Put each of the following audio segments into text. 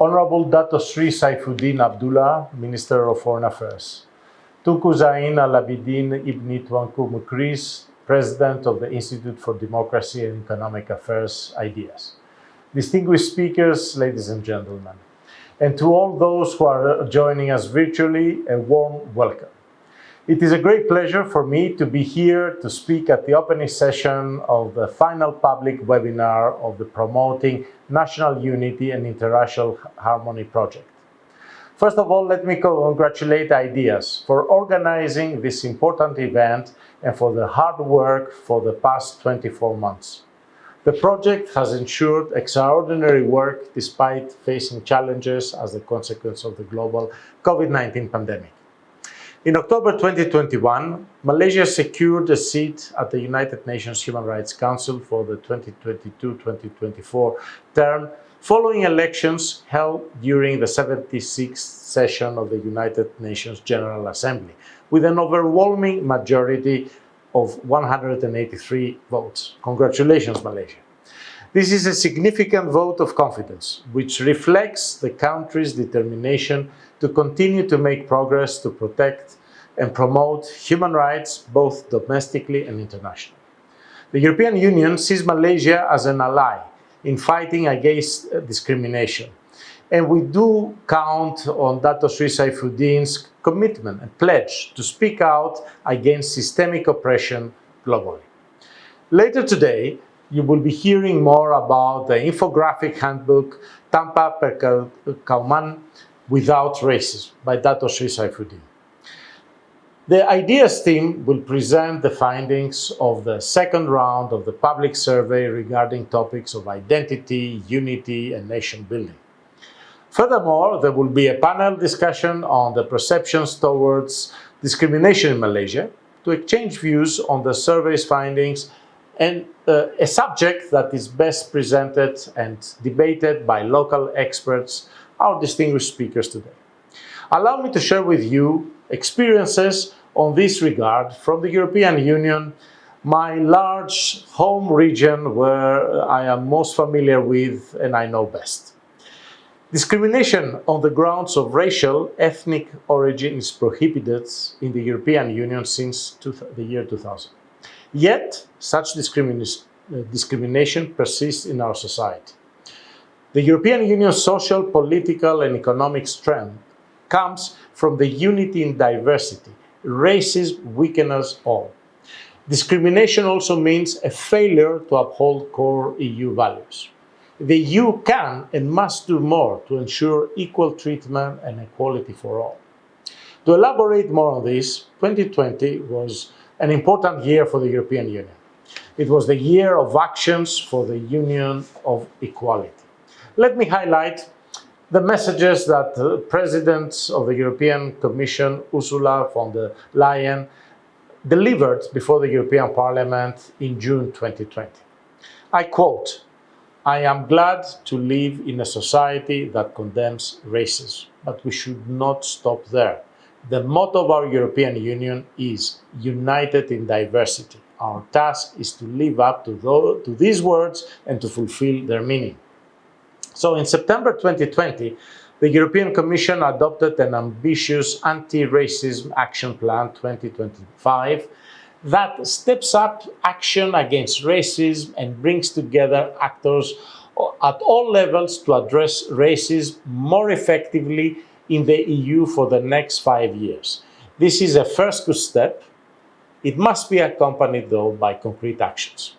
Honorable Dato Sri Saifuddin Abdullah, Minister of Foreign Affairs. Tunku Zain Al-Abidin Ibni Tuanku Mukris, President of the Institute for Democracy and Economic Affairs, IDEAS. Distinguished speakers, ladies and gentlemen, and to all those who are joining us virtually, a warm welcome. It is a great pleasure for me to be here to speak at the opening session of the final public webinar of the Promoting National Unity and Interracial Harmony project. First of all, let me congratulate IDEAS for organizing this important event and for the hard work for the past 24 months. The project has ensured extraordinary work despite facing challenges as a consequence of the global COVID-19 pandemic. In October 2021, Malaysia secured a seat at the United Nations Human Rights Council for the 2022-2024 term, following elections held during the 76th session of the United Nations General Assembly, with an overwhelming majority of 183 votes. Congratulations, Malaysia. This is a significant vote of confidence, which reflects the country's determination to continue to make progress to protect and promote human rights both domestically and internationally. The European Union sees Malaysia as an ally in fighting against discrimination, and we do count on Dato Sri Saifuddin's commitment and pledge to speak out against systemic oppression globally. Later today, you will be hearing more about the infographic handbook Tanpa Perkauman Without Racism by Dato Sri Saifuddin. The IDEAS team will present the findings of the second round of the public survey regarding topics of identity, unity, and nation building. Furthermore, there will be a panel discussion on the perceptions towards discrimination in Malaysia to exchange views on the survey's findings and a subject that is best presented and debated by local experts, our distinguished speakers today. Allow me to share with you experiences on this regard from the European Union, my large home region where I am most familiar with and I know best. Discrimination on the grounds of racial, ethnic origin is prohibited in the European Union since the year 2000. Yet, such discrimination persists in our society. The European Union's social, political, and economic strength comes from the unity in diversity. Racism weakens us all. Discrimination also means a failure to uphold core EU values. The EU can and must do more to ensure equal treatment and equality for all. To elaborate more on this, 2020 was an important year for the European Union. It was the year of actions for the Union of Equality. Let me highlight the messages that the President of the European Commission, Ursula von der Leyen, delivered before the European Parliament in June 2020. I quote, "I am glad to live in a society that condemns racism, but we should not stop there. The motto of our European Union is united in diversity. Our task is to live up to these words and to fulfill their meaning." So in September 2020, the European Commission adopted an ambitious anti-racism action plan 2025 that steps up action against racism and brings together actors at all levels to address racism more effectively in the EU for the next 5 years. This is a first good step. It must be accompanied, though, by concrete actions.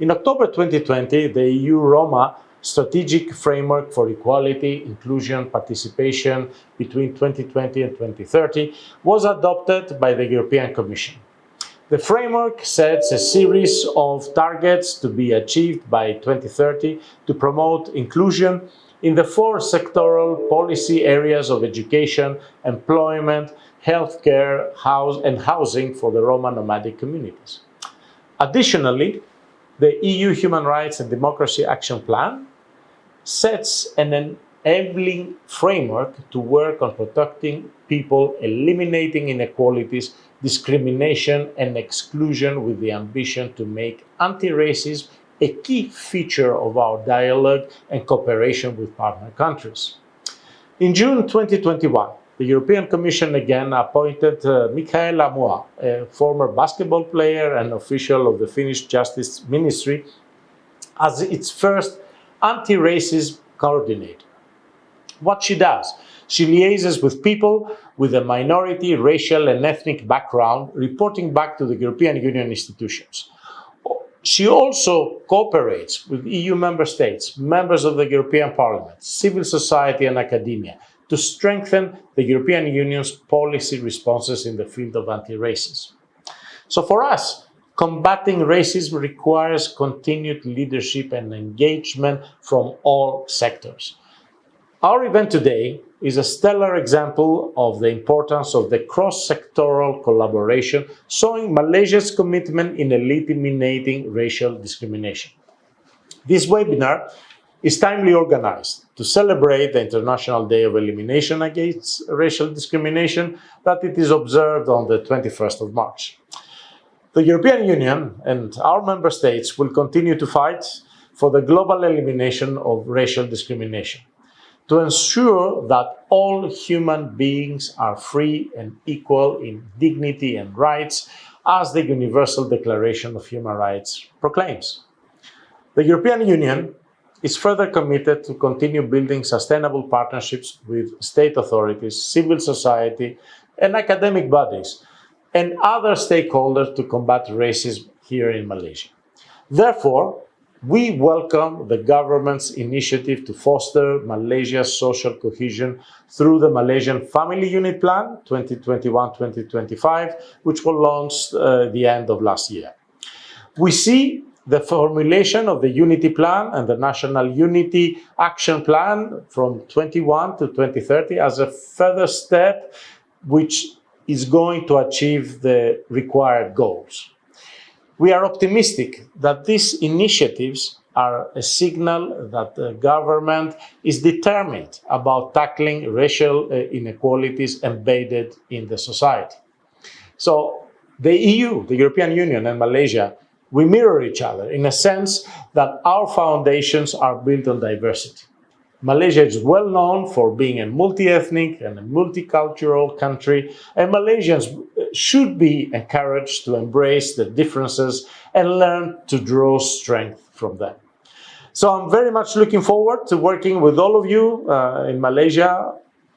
In October 2020, the EU Roma Strategic Framework for Equality, Inclusion, Participation between 2020 and 2030 was adopted by the European Commission. The framework sets a series of targets to be achieved by 2030 to promote inclusion in the 4 sectoral policy areas of education, employment, healthcare, housing for the Roma nomadic communities. Additionally, the EU Human Rights and Democracy Action Plan sets an enabling framework to work on protecting people, eliminating inequalities, discrimination, and exclusion with the ambition to make anti-racism a key feature of our dialogue and cooperation with partner countries. In June 2021, the European Commission again appointed Michalis, a former basketball player and official of the Finnish Justice Ministry, as its first anti-racism coordinator. What she does, she liaises with people with a minority, racial and ethnic background, reporting back to the European Union institutions. She also cooperates with EU member states, members of the European Parliament, civil society and academia to strengthen the European Union's policy responses in the field of anti-racism. So for us, combating racism requires continued leadership and engagement from all sectors. Our event today is a stellar example of the importance of the cross-sectoral collaboration, showing Malaysia's commitment in eliminating racial discrimination. This webinar is timely organized to celebrate the International Day of Elimination Against Racial Discrimination that it is observed on the 21st of March. The European Union and our member states will continue to fight for the global elimination of racial discrimination, to ensure that all human beings are free and equal in dignity and rights, as the Universal Declaration of Human Rights proclaims. The European Union is further committed to continue building sustainable partnerships with state authorities, civil society, and academic bodies, and other stakeholders to combat racism here in Malaysia. Therefore, we welcome the government's initiative to foster Malaysia's social cohesion through the Malaysian Family Unit Plan 2021-2025, which was launched at the end of last year. We see the formulation of the Unity Plan and the National Unity Action Plan from 21 to 2030 as a further step which is going to achieve the required goals. We are optimistic that these initiatives are a signal that the government is determined about tackling racial inequalities embedded in the society. So the EU, the European Union and Malaysia, we mirror each other in a sense that our foundations are built on diversity. Malaysia is well known for being a multi-ethnic and a multicultural country, and Malaysians should be encouraged to embrace the differences and learn to draw strength from them. So I'm very much looking forward to working with all of you in Malaysia,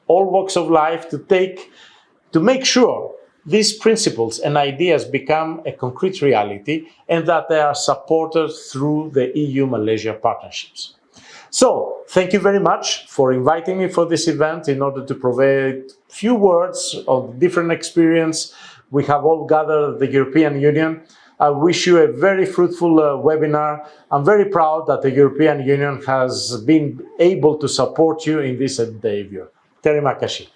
all walks of life, to make sure these principles and ideas become a concrete reality and that they are supported through the EU-Malaysia partnerships. So, thank you very much for inviting me for this event in order to provide a few words of different experience we have all gathered at the European Union. I wish you a very fruitful webinar. I'm very proud that the European Union has been able to support you in this endeavor. Terima kasih.